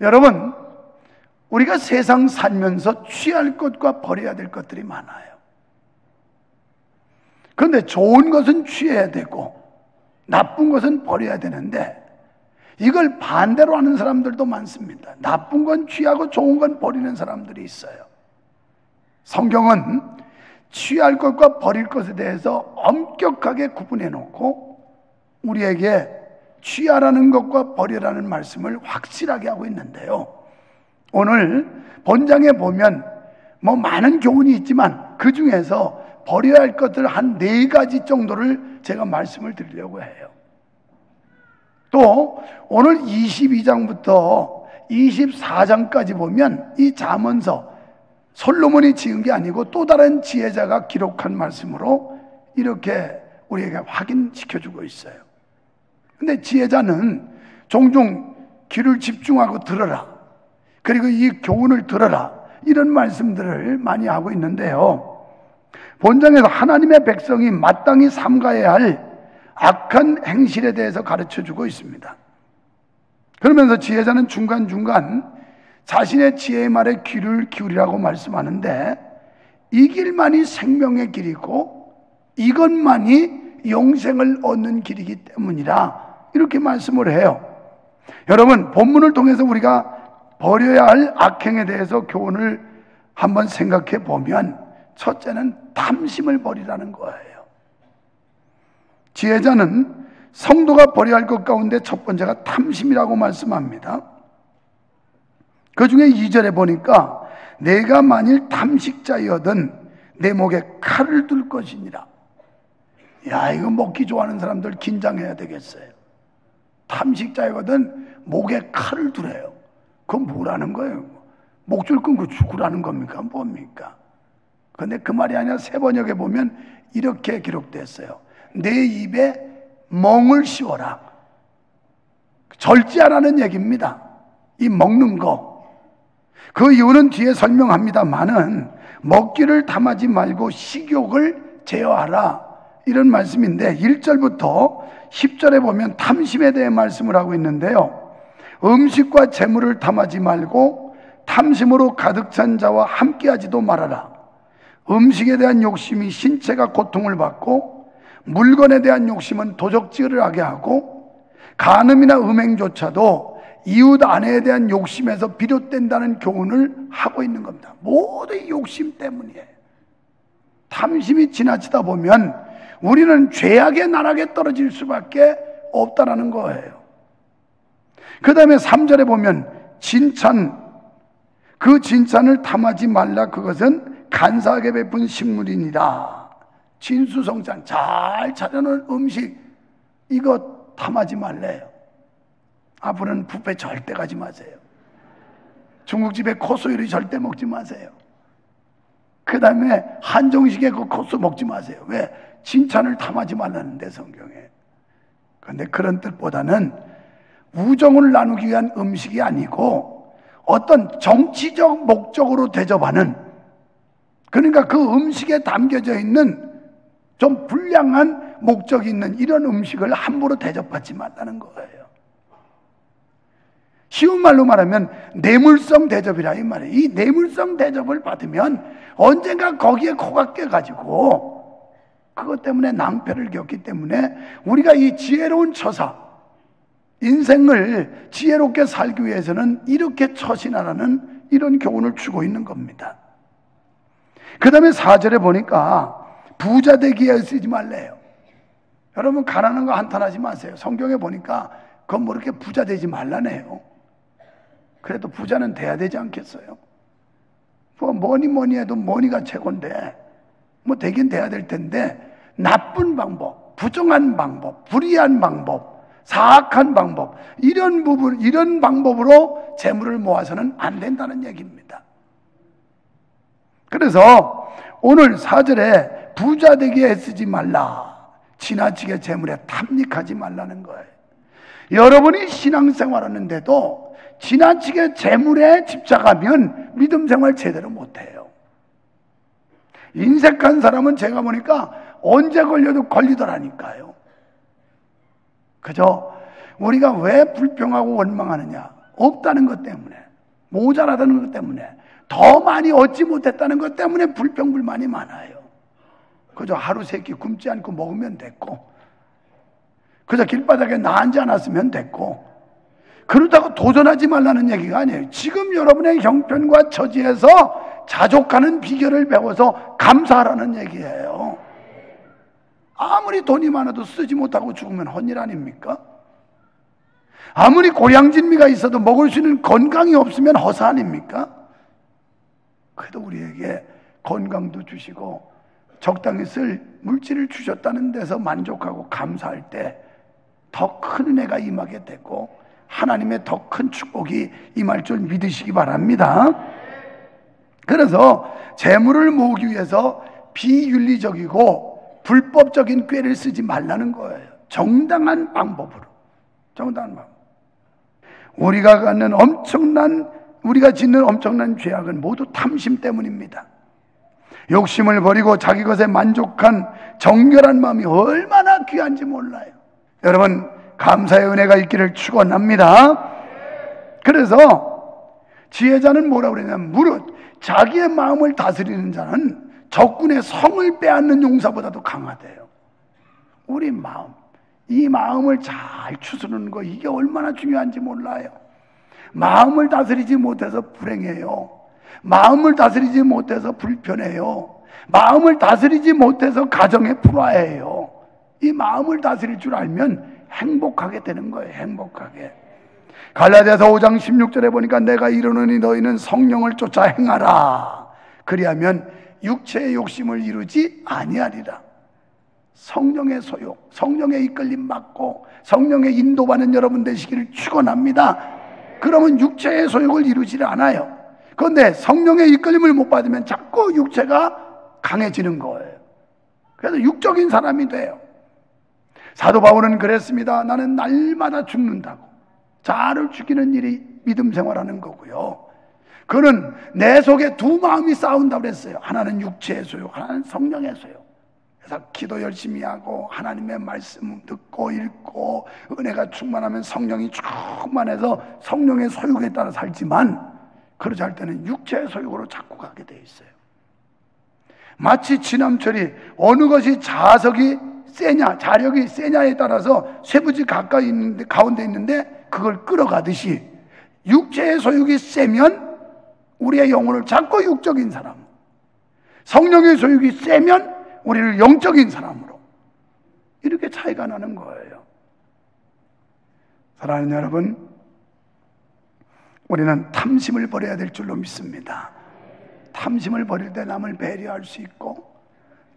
여러분, 우리가 세상 살면서 취할 것과 버려야 될 것들이 많아요. 그런데 좋은 것은 취해야 되고 나쁜 것은 버려야 되는데 이걸 반대로 하는 사람들도 많습니다. 나쁜 건 취하고 좋은 건 버리는 사람들이 있어요. 성경은 취할 것과 버릴 것에 대해서 엄격하게 구분해 놓고 우리에게 취하라는 것과 버리라는 말씀을 확실하게 하고 있는데요, 오늘 본장에 보면 많은 교훈이 있지만 그 중에서 버려야 할 것들 한 4가지 정도를 제가 말씀을 드리려고 해요. 또 오늘 22장부터 24장까지 보면 이 잠언서 솔로몬이 지은 게 아니고 또 다른 지혜자가 기록한 말씀으로 이렇게 우리에게 확인시켜주고 있어요. 근데 지혜자는 종종 귀를 집중하고 들어라, 그리고 이 교훈을 들어라, 이런 말씀들을 많이 하고 있는데요, 본장에서 하나님의 백성이 마땅히 삼가해야 할 악한 행실에 대해서 가르쳐주고 있습니다. 그러면서 지혜자는 중간중간 자신의 지혜의 말에 귀를 기울이라고 말씀하는데, 이 길만이 생명의 길이고 이것만이 영생을 얻는 길이기 때문이라 이렇게 말씀을 해요. 여러분, 본문을 통해서 우리가 버려야 할 악행에 대해서 교훈을 한번 생각해 보면 첫째는 탐심을 버리라는 거예요. 지혜자는 성도가 버려야 할 것 가운데 첫 번째가 탐심이라고 말씀합니다. 그 중에 2절에 보니까 내가 만일 탐식자여든 내 목에 칼을 둘 것이니라. 야, 이거 먹기 좋아하는 사람들 긴장해야 되겠어요. 탐식자이거든 목에 칼을 두래요. 그건 뭐라는 거예요? 목줄 끊고 죽으라는 겁니까? 뭡니까? 그런데 그 말이 아니라 세번역에 보면 이렇게 기록됐어요. 내 입에 멍을 씌워라. 절제하라는 얘기입니다. 이 먹는 거. 그 이유는 뒤에 설명합니다만은 먹기를 탐하지 말고 식욕을 제어하라, 이런 말씀인데 1절부터 10절에 보면 탐심에 대해 말씀을 하고 있는데요, 음식과 재물을 탐하지 말고 탐심으로 가득 찬 자와 함께하지도 말아라. 음식에 대한 욕심이 신체가 고통을 받고 물건에 대한 욕심은 도적질을 하게 하고 간음이나 음행조차도 이웃 아내에 대한 욕심에서 비롯된다는 교훈을 하고 있는 겁니다. 모두 이 욕심 때문이에요. 탐심이 지나치다 보면 우리는 죄악의 나락에 떨어질 수밖에 없다라는 거예요. 그 다음에 3절에 보면 진찬, 그 진찬을 탐하지 말라. 그것은 간사하게 베푼 식물이니라. 진수성찬, 잘 차려놓은 음식, 이거 탐하지 말래요. 앞으로는 뷔페 절대 가지 마세요. 중국집에 코스 요리 절대 먹지 마세요. 그 다음에 한정식에 그 코스 먹지 마세요. 왜? 칭찬을 탐하지 말라는데, 성경에. 그런데 그런 뜻보다는 우정을 나누기 위한 음식이 아니고 어떤 정치적 목적으로 대접하는, 그러니까 그 음식에 담겨져 있는 좀 불량한 목적이 있는 이런 음식을 함부로 대접받지 말라는 거예요. 쉬운 말로 말하면 뇌물성 대접이라 이 말이에요. 이 뇌물성 대접을 받으면 언젠가 거기에 코가 깨가지고 그것 때문에 낭패를 겪기 때문에 우리가 이 지혜로운 처사, 인생을 지혜롭게 살기 위해서는 이렇게 처신하라는 이런 교훈을 주고 있는 겁니다. 그 다음에 4절에 보니까 부자 되기에 쓰지 말래요. 여러분, 가난한 거 한탄하지 마세요. 성경에 보니까 그건 뭐 이렇게 부자 되지 말라네요. 그래도 부자는 돼야 되지 않겠어요? 뭐니 해도 뭐니가 최고인데 뭐 되긴 돼야 될 텐데, 나쁜 방법, 부정한 방법, 불의한 방법, 사악한 방법, 이런 방법으로 재물을 모아서는 안 된다는 얘기입니다. 그래서 오늘 4절에 부자 되기에 애쓰지 말라, 지나치게 재물에 탐닉하지 말라는 거예요. 여러분이 신앙생활 하는데도 지나치게 재물에 집착하면 믿음 생활 제대로 못해요. 인색한 사람은 제가 보니까 언제 걸려도 걸리더라니까요. 그저 우리가 왜 불평하고 원망하느냐? 없다는 것 때문에, 모자라다는 것 때문에, 더 많이 얻지 못했다는 것 때문에 불평불만이 많아요. 그저 하루 세 끼 굶지 않고 먹으면 됐고, 그저 길바닥에 나앉지 않았으면 됐고, 그렇다고 도전하지 말라는 얘기가 아니에요. 지금 여러분의 형편과 처지에서 자족하는 비결을 배워서 감사하라는 얘기예요. 아무리 돈이 많아도 쓰지 못하고 죽으면 헛일 아닙니까? 아무리 고량진미가 있어도 먹을 수 있는 건강이 없으면 허사 아닙니까? 그래도 우리에게 건강도 주시고 적당히 쓸 물질을 주셨다는 데서 만족하고 감사할 때 더 큰 은혜가 임하게 되고 하나님의 더 큰 축복이 임할 줄 믿으시기 바랍니다. 그래서 재물을 모으기 위해서 비윤리적이고 불법적인 꾀를 쓰지 말라는 거예요. 정당한 방법으로. 정당한 방법. 우리가 짓는 엄청난 죄악은 모두 탐심 때문입니다. 욕심을 버리고 자기 것에 만족한 정결한 마음이 얼마나 귀한지 몰라요. 여러분, 감사의 은혜가 있기를 축원합니다. 그래서 지혜자는 뭐라고 그러냐면 무릇 자기의 마음을 다스리는 자는 적군의 성을 빼앗는 용사보다도 강하대요. 우리 마음, 이 마음을 잘 추스르는 거, 이게 얼마나 중요한지 몰라요. 마음을 다스리지 못해서 불행해요. 마음을 다스리지 못해서 불편해요. 마음을 다스리지 못해서 가정에 불화해요. 이 마음을 다스릴 줄 알면 행복하게 되는 거예요. 행복하게. 갈라디아서 5장 16절에 보니까 내가 이르노니 너희는 성령을 쫓아 행하라. 그리하면 육체의 욕심을 이루지 아니하리라. 성령의 소욕, 성령의 이끌림 받고 성령의 인도받는 여러분 되시기를 축원합니다. 그러면 육체의 소욕을 이루지 않아요. 그런데 성령의 이끌림을 못 받으면 자꾸 육체가 강해지는 거예요. 그래서 육적인 사람이 돼요. 사도 바울은 그랬습니다. 나는 날마다 죽는다고. 자아를 죽이는 일이 믿음 생활하는 거고요. 그는 내 속에 두 마음이 싸운다고 그랬어요. 하나는 육체의 소욕, 하나는 성령의 소욕. 그래서 기도 열심히 하고 하나님의 말씀 듣고 읽고 은혜가 충만하면 성령이 충만해서 성령의 소욕에 따라 살지만 그러지 않을 때는 육체의 소욕으로 자꾸 가게 돼 있어요. 마치 지남철이 어느 것이 자석이 세냐, 자력이 세냐에 따라서 쇠붙이 가까이 있는데, 가운데 있는데 그걸 끌어가듯이 육체의 소욕이 세면 우리의 영혼을 자꾸 육적인 사람, 성령의 소욕이 세면 우리를 영적인 사람으로, 이렇게 차이가 나는 거예요. 사랑하는 여러분, 우리는 탐심을 버려야 될 줄로 믿습니다. 탐심을 버릴 때 남을 배려할 수 있고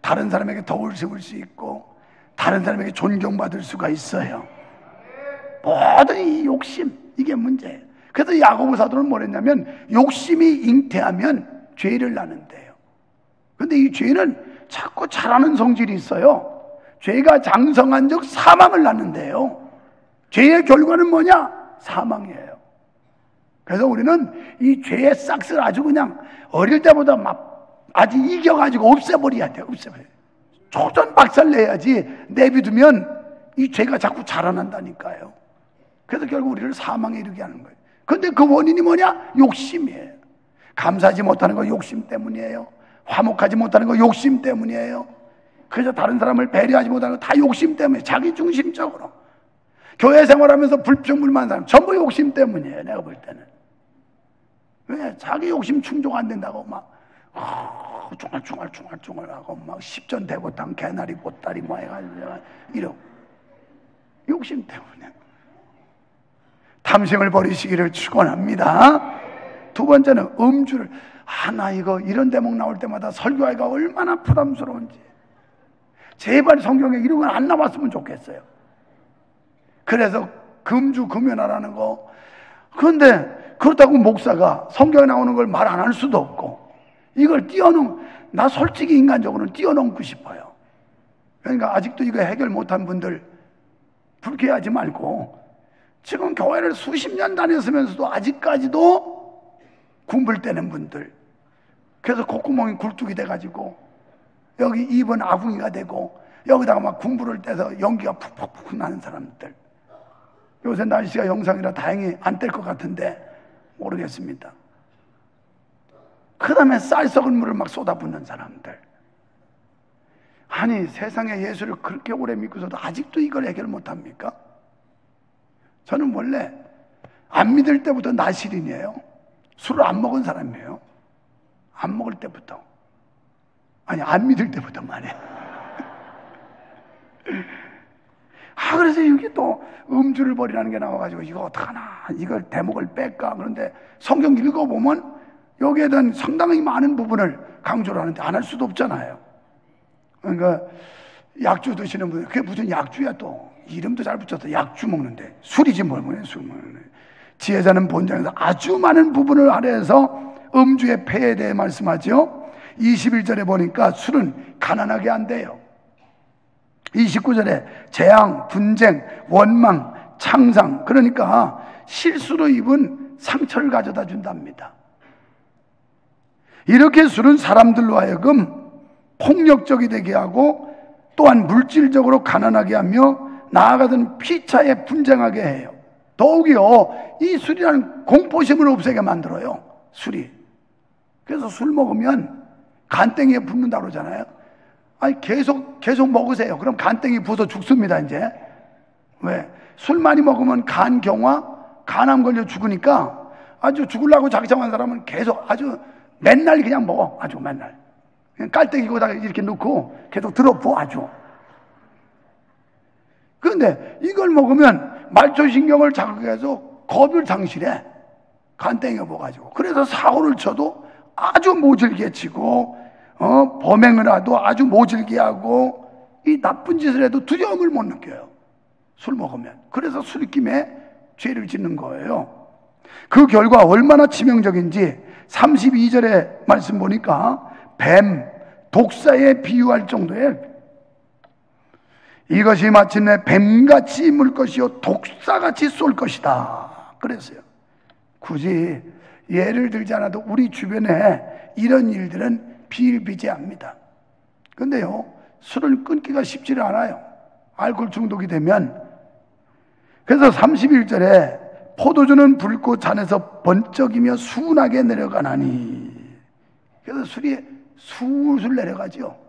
다른 사람에게 덕을 세울 수 있고 다른 사람에게 존경받을 수가 있어요. 모든 이 욕심, 이게 문제예요. 그래서 야고보 사도는 뭐랬냐면 욕심이 잉태하면 죄를 낳는데요. 그런데 이 죄는 자꾸 자라는 성질이 있어요. 죄가 장성한 적 사망을 낳는데요. 죄의 결과는 뭐냐? 사망이에요. 그래서 우리는 이 죄의 싹을 아주 그냥 어릴 때보다 막 아주 이겨가지고 없애버려야 돼요. 없애버려야 돼요. 초전 박살 내야지 내비두면 이 죄가 자꾸 자라난다니까요. 그래서 결국 우리를 사망에 이르게 하는 거예요. 그런데 그 원인이 뭐냐? 욕심이에요. 감사하지 못하는 거 욕심 때문이에요. 화목하지 못하는 거 욕심 때문이에요. 그래서 다른 사람을 배려하지 못하는 거 다 욕심 때문에, 자기 중심적으로. 교회 생활하면서 불평불만한 사람 전부 욕심 때문이에요. 내가 볼 때는. 왜? 자기 욕심 충족 안 된다고 막 중얼중얼 하고 막 십전 대보탕 개나리 보따리 뭐 해가지고 이러고 욕심 때문에. 탐심을 버리시기를 축원합니다. 두 번째는 음주를. 나 이거 이런 대목 나올 때마다 설교하기가 얼마나 부담스러운지. 제발 성경에 이런 건 안 나왔으면 좋겠어요. 그래서 금주 금연하라는 거. 그런데 그렇다고 목사가 성경에 나오는 걸 말 안 할 수도 없고 이걸 나 솔직히 인간적으로는 뛰어넘고 싶어요. 그러니까 아직도 이거 해결 못한 분들 불쾌하지 말고 지금 교회를 수십 년 다녔으면서도 아직까지도 군불 떼는 분들, 그래서 콧구멍이 굴뚝이 돼가지고 여기 입은 아궁이가 되고 여기다가 막 군불을 떼서 연기가 푹푹푹 나는 사람들. 요새 날씨가 영상이라 다행히 안 뗄 것 같은데 모르겠습니다. 그 다음에 쌀 썩은 물을 막 쏟아붓는 사람들. 아니, 세상에 예수를 그렇게 오래 믿고서도 아직도 이걸 해결 못합니까? 저는 원래 안 믿을 때부터 나실인이에요. 술을 안 먹은 사람이에요. 안 먹을 때부터. 아니, 안 믿을 때부터 말이에요. 그래서 이게 또 음주를 버리라는 게 나와가지고 이거 어떡하나, 이걸 대목을 뺄까. 그런데 성경 읽어보면 여기에 대한 상당히 많은 부분을 강조를 하는데 안 할 수도 없잖아요. 그러니까 약주 드시는 분들, 그게 무슨 약주야 또. 이름도 잘 붙였어. 약주 먹는데. 술이지 뭘 먹네, 술 먹네. 지혜자는 본장에서 아주 많은 부분을 할애해서 음주의 폐에 대해 말씀하죠. 21절에 보니까 술은 가난하게 한대요. 29절에 재앙, 분쟁, 원망, 창상, 그러니까 실수로 입은 상처를 가져다 준답니다. 이렇게 술은 사람들로 하여금 폭력적이 되게 하고 또한 물질적으로 가난하게 하며 나아가던 피차에 분쟁하게 해요. 더욱이요, 이 술이라는 공포심을 없애게 만들어요. 술이. 그래서 술 먹으면 간땡이에 붓는다 그러잖아요. 아니, 계속 먹으세요. 그럼 간땡이 부서 죽습니다, 이제. 왜? 술 많이 먹으면 간 경화, 간암 걸려 죽으니까 아주 죽으려고 작정한 사람은 계속 아주 맨날 그냥 먹어. 아주 맨날. 그냥 깔때기고다가 이렇게 넣고 계속 들어부어 아주. 그런데 이걸 먹으면 말초신경을 자극해서 겁을 상실해. 간땡이가 먹어가지고. 그래서 사고를 쳐도 아주 모질게 치고, 범행을 해도 아주 모질게 하고, 이 나쁜 짓을 해도 두려움을 못 느껴요. 술 먹으면. 그래서 술김에 죄를 짓는 거예요. 그 결과 얼마나 치명적인지 32절의 말씀 보니까 뱀, 독사에 비유할 정도의, 이것이 마침내 뱀같이 물 것이요 독사같이 쏠 것이다 그랬어요. 굳이 예를 들지 않아도 우리 주변에 이런 일들은 비일비재합니다. 근데요, 술을 끊기가 쉽지를 않아요. 알코올 중독이 되면. 그래서 31절에 포도주는 붉고 잔에서 번쩍이며 순하게 내려가나니. 그래서 술이 술술 내려가죠.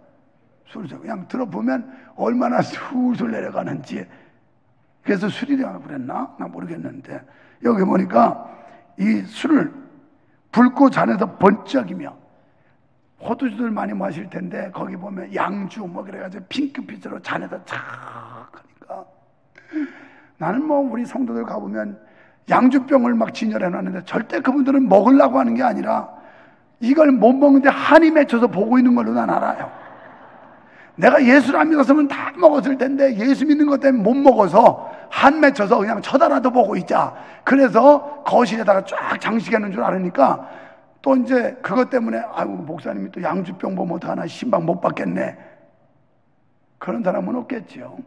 술술. 그냥 들어보면 얼마나 술술 내려가는지. 그래서 술이라고 그랬나? 나 모르겠는데. 여기 보니까 이 술을 붉고 잔에서 번쩍이며, 포도주들 많이 마실 텐데 거기 보면 양주 뭐 그래가지고 핑크빛으로 잔에다 착 하니까, 나는 뭐 우리 성도들 가보면 양주병을 막 진열해 놨는데 절대 그분들은 먹으려고 하는 게 아니라 이걸 못 먹는데 한이 맺혀서 보고 있는 걸로 난 알아요. 내가 예수를 안 믿었으면 다 먹었을 텐데 예수 믿는 것 때문에 못 먹어서 한 맺혀서 그냥 쳐다라도 보고 있자. 그래서 거실에다가 쫙 장식하는 줄 알으니까 또 이제 그것 때문에 아이고, 목사님이 또 양주병 보면 어떡하나, 신방 못 받겠네. 그런 사람은 없겠지요.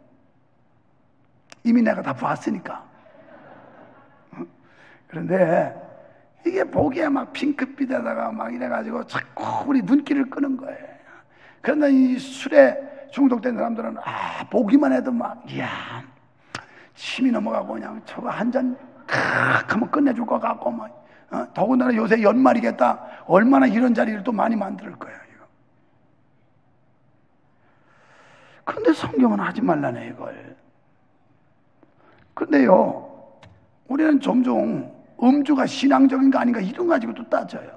이미 내가 다 봤으니까. 그런데 이게 보기에 막 핑크빛에다가 막 이래가지고 자꾸 우리 눈길을 끄는 거예요. 그런데 이 술에 중독된 사람들은 보기만 해도 막 이야, 침이 넘어가고 그냥 저거 한 잔 칵 하면 끝내줄 것 같고 막. 더군다나 요새 연말이겠다. 얼마나 이런 자리를 또 많이 만들 거야, 이거. 그런데 성경은 하지 말라네, 이걸. 근데요, 우리는 점점 음주가 신앙적인 거 아닌가 이런 거 가지고 또 따져요.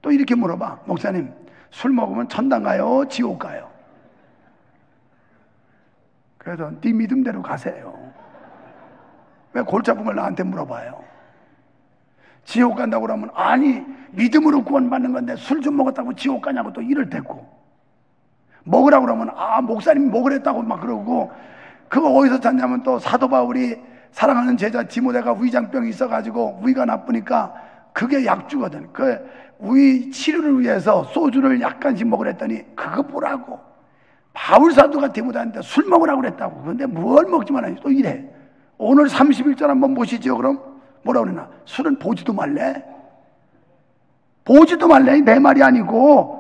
또 이렇게 물어봐. 목사님, 술 먹으면 천당 가요? 지옥 가요? 그래서 네 믿음대로 가세요. 왜 골치 아픈 걸 나한테 물어봐요? 지옥 간다고 그러면, 아니 믿음으로 구원받는 건데 술 좀 먹었다고 지옥 가냐고 또 이럴 테고, 먹으라고 그러면 목사님이 먹으랬다고 막 그러고, 그거 어디서 찾냐면 또 사도 바울이 사랑하는 제자 디모데가 위장병이 있어가지고 위가 나쁘니까 그게 약주거든. 그 위 치료를 위해서 소주를 약간씩 먹으랬더니 그거 보라고 바울 사도가 디모데한테 술 먹으라고 그랬다고. 그런데 뭘 먹지만 하니 또 이래. 오늘 31절 한번 보시죠. 그럼 뭐라 그러나? 술은 보지도 말래. 보지도 말래. 내 말이 아니고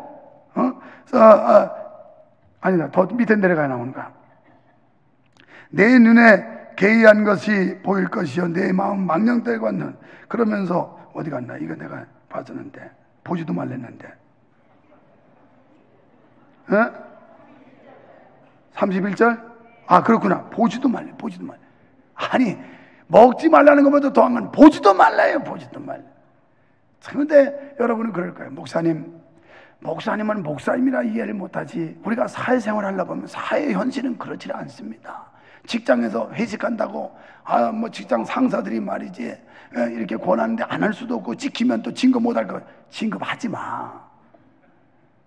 아니다. 더 밑에 내려가야 나오는가? 내 눈에 개의한 것이 보일 것이요 내 마음 망령되겠는. 그러면서 어디 갔나? 이거 내가 봤었는데 보지도 말랬는데 31절? 아 그렇구나. 보지도 말래. 보지도 말래. 아니 먹지 말라는 것보다 더한 건 보지도 말라요. 보지도 말라. 그런데 여러분은 그럴 거예요. 목사님은 목사님이라 이해를 못하지. 우리가 사회생활 하려고 하면 사회 현실은 그렇지 않습니다. 직장에서 회식한다고 뭐 직장 상사들이 말이지 이렇게 권하는데 안 할 수도 없고 지키면 또 진급 못할 거. 진급하지 마.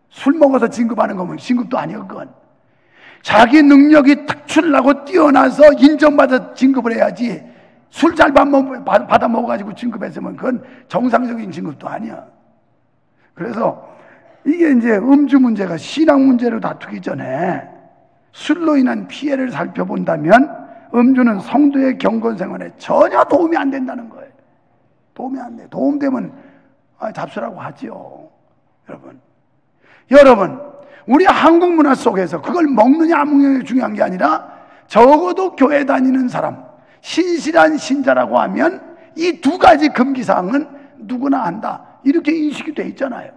술 먹어서 진급하는 거면 진급도 아니야. 그건 자기 능력이 특출나고 뛰어나서 인정받아 진급을 해야지. 술 잘 받아 먹어가지고 진급했으면 그건 정상적인 진급도 아니야. 그래서 이게 이제 음주 문제가 신앙 문제로 다투기 전에 술로 인한 피해를 살펴본다면 음주는 성도의 경건 생활에 전혀 도움이 안 된다는 거예요. 도움이 안 돼. 도움되면 잡수라고 하지요. 여러분, 우리 한국 문화 속에서 그걸 먹느냐 안 먹느냐 중요한 게 아니라 적어도 교회 다니는 사람, 신실한 신자라고 하면 이 두 가지 금기사항은 누구나 한다. 이렇게 인식이 돼 있잖아요.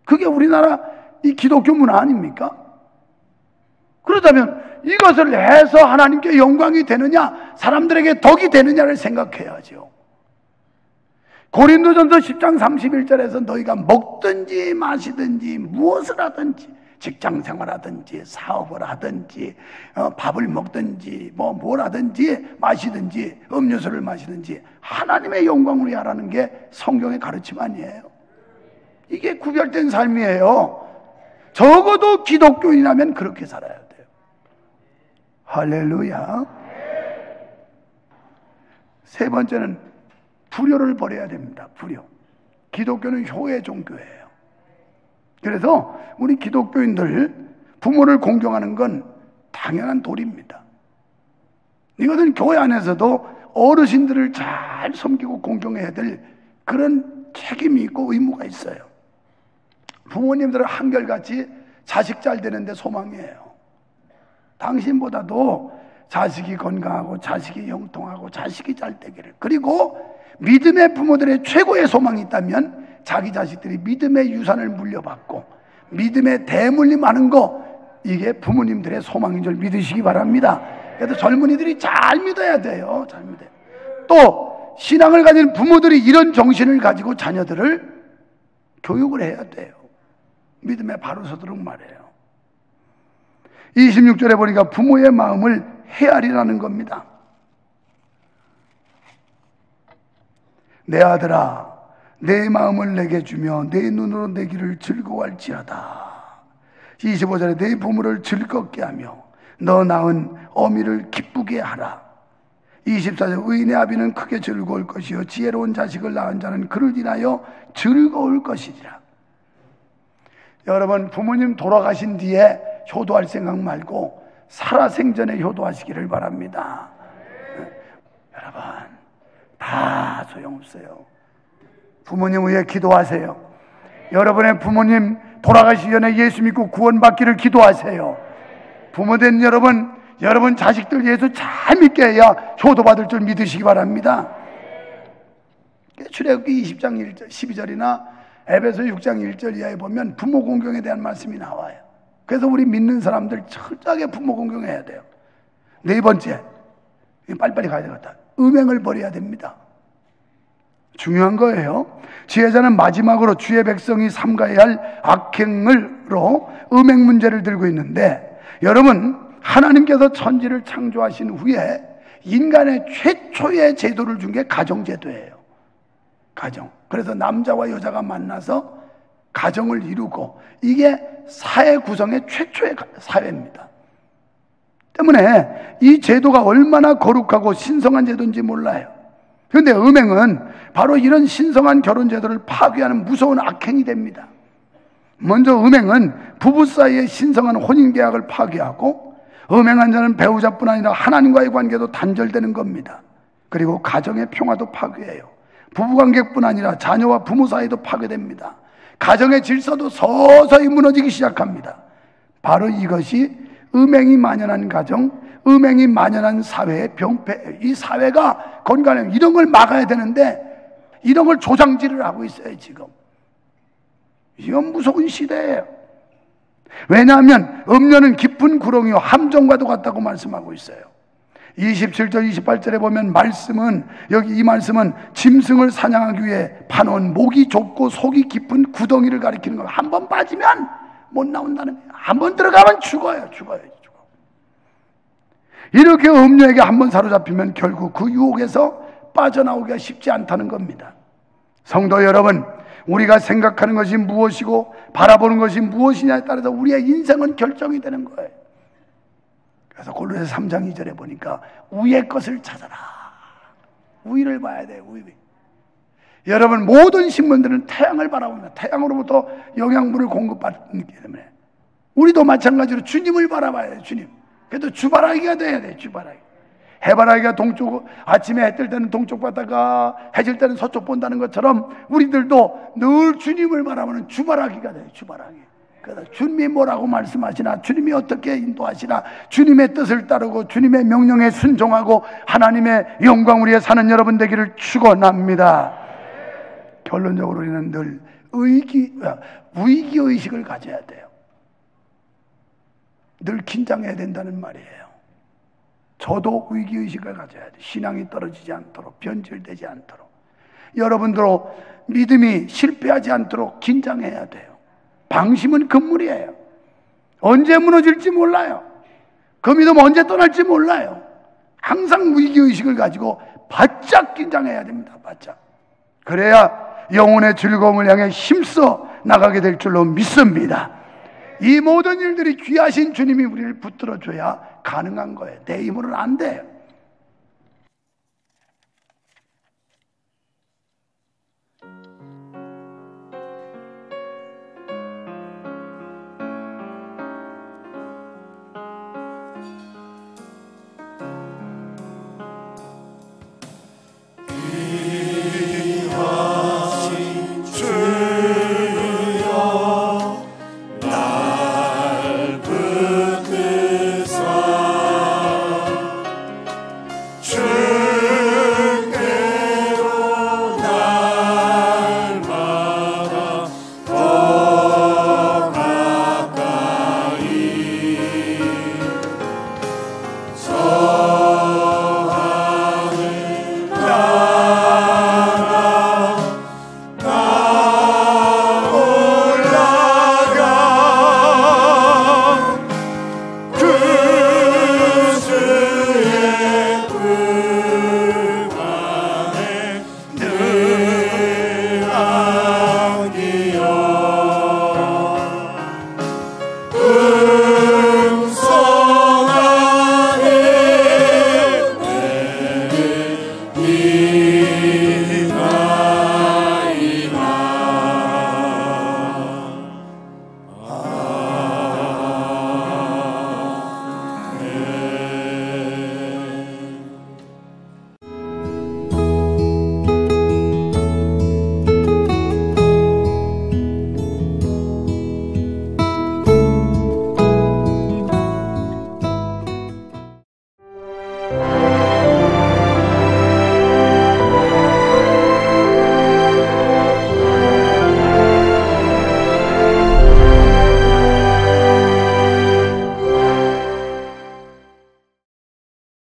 그게 우리나라 이 기독교 문화 아닙니까? 그렇다면 이것을 해서 하나님께 영광이 되느냐, 사람들에게 덕이 되느냐를 생각해야죠. 고린도전서 10장 31절에서 너희가 먹든지 마시든지 무엇을 하든지 직장 생활하든지 사업을 하든지 밥을 먹든지 뭘 하든지 마시든지 음료수를 마시든지 하나님의 영광을 위하라는 게 성경의 가르침 아니에요. 이게 구별된 삶이에요. 적어도 기독교인이라면 그렇게 살아야 돼요. 할렐루야. 세 번째는 불효를 버려야 됩니다. 불효. 기독교는 효의 종교예요. 그래서 우리 기독교인들 부모를 공경하는 건 당연한 도리입니다. 이것은 교회 안에서도 어르신들을 잘 섬기고 공경해야 될 그런 책임이 있고 의무가 있어요. 부모님들은 한결같이 자식 잘 되는데 소망이에요. 당신보다도 자식이 건강하고 자식이 형통하고 자식이 잘 되기를. 그리고 믿음의 부모들의 최고의 소망이 있다면 자기 자식들이 믿음의 유산을 물려받고 믿음의 대물림하는 거, 이게 부모님들의 소망인 줄 믿으시기 바랍니다. 그래서 젊은이들이 잘 믿어야 돼요. 잘 믿어요. 또 신앙을 가진 부모들이 이런 정신을 가지고 자녀들을 교육을 해야 돼요. 믿음에 바로 서도록 말해요. 26절에 보니까 부모의 마음을 헤아리라는 겁니다. 내 아들아, 내 마음을 내게 주며 내 눈으로 내 길을 즐거워할지어다. 25절에 내 부모를 즐겁게 하며 너 낳은 어미를 기쁘게 하라. 24절 의인의 아비는 크게 즐거울 것이요 지혜로운 자식을 낳은 자는 그를 인하여 즐거울 것이니라. 여러분, 부모님 돌아가신 뒤에 효도할 생각 말고 살아생전에 효도하시기를 바랍니다. 여러분, 다 소용없어요. 부모님 위해 기도하세요. 여러분의 부모님 돌아가시기 전에 예수 믿고 구원받기를 기도하세요. 부모된 여러분 자식들 예수 잘 믿게 해야 효도받을 줄 믿으시기 바랍니다. 출애굽기 20장 1절, 12절이나 에베소 6장 1절 이하에 보면 부모 공경에 대한 말씀이 나와요. 그래서 우리 믿는 사람들 철저하게 부모 공경해야 돼요. 네 번째, 빨리빨리 가야 되겠다. 음행을 버려야 됩니다. 중요한 거예요. 지혜자는 마지막으로 주의 백성이 삼가야 할 악행으로 음행 문제를 들고 있는데, 여러분, 하나님께서 천지를 창조하신 후에 인간의 최초의 제도를 준 게 가정제도예요. 가정. 그래서 남자와 여자가 만나서 가정을 이루고, 이게 사회 구성의 최초의 사회입니다. 때문에 이 제도가 얼마나 거룩하고 신성한 제도인지 몰라요. 그런데 음행은 바로 이런 신성한 결혼 제도를 파괴하는 무서운 악행이 됩니다. 먼저 음행은 부부 사이의 신성한 혼인 계약을 파괴하고, 음행한 자는 배우자뿐 아니라 하나님과의 관계도 단절되는 겁니다. 그리고 가정의 평화도 파괴해요. 부부관계뿐 아니라 자녀와 부모 사이도 파괴됩니다. 가정의 질서도 서서히 무너지기 시작합니다. 바로 이것이 음행이 만연한 가정, 음행이 만연한 사회의 병폐예요. 이 사회가 건강해요. 이런 걸 막아야 되는데 이런 걸 조장질을 하고 있어요. 지금 이건 무서운 시대예요. 왜냐하면 음료는 깊은 구렁이요 함정과도 같다고 말씀하고 있어요. 27절 28절에 보면 말씀은, 여기 이 말씀은 짐승을 사냥하기 위해 파놓은 목이 좁고 속이 깊은 구덩이를 가리키는 거예요. 한 번 빠지면 못 나온다는 거예요. 한 번 들어가면 죽어요. 이렇게 음료에게 한 번 사로잡히면 결국 그 유혹에서 빠져나오기가 쉽지 않다는 겁니다. 성도 여러분, 우리가 생각하는 것이 무엇이고 바라보는 것이 무엇이냐에 따라서 우리의 인생은 결정이 되는 거예요. 그래서 골로새 3장 2절에 보니까 위의 것을 찾아라. 위를 봐야 돼요. 위. 여러분, 모든 식물들은 태양을 바라봅니다. 태양으로부터 영양분을 공급받기 때문에 우리도 마찬가지로 주님을 바라봐야 돼요. 주님. 그래도 주바라기가 돼야 돼요. 주바라기. 해바라기가 동쪽, 아침에 해 뜰 때는 동쪽 봤다가 해질 때는 서쪽 본다는 것처럼 우리들도 늘 주님을 바라보는 주바라기가 돼요. 주바라기. 그래서 주님이 뭐라고 말씀하시나, 주님이 어떻게 인도하시나, 주님의 뜻을 따르고 주님의 명령에 순종하고 하나님의 영광 위에 사는 여러분 되기를 축원합니다. 결론적으로 우리는 늘 위기의식을 가져야 돼요. 늘 긴장해야 된다는 말이에요. 저도 위기의식을 가져야 돼요. 신앙이 떨어지지 않도록, 변질되지 않도록, 여러분도 믿음이 실패하지 않도록 긴장해야 돼요. 방심은 금물이에요. 언제 무너질지 몰라요. 그 믿음 언제 떠날지 몰라요. 항상 위기의식을 가지고 바짝 긴장해야 됩니다. 바짝. 그래야 영혼의 즐거움을 향해 힘써 나가게 될 줄로 믿습니다. 이 모든 일들이 귀하신 주님이 우리를 붙들어줘야 가능한 거예요. 내 힘으로는 안 돼요.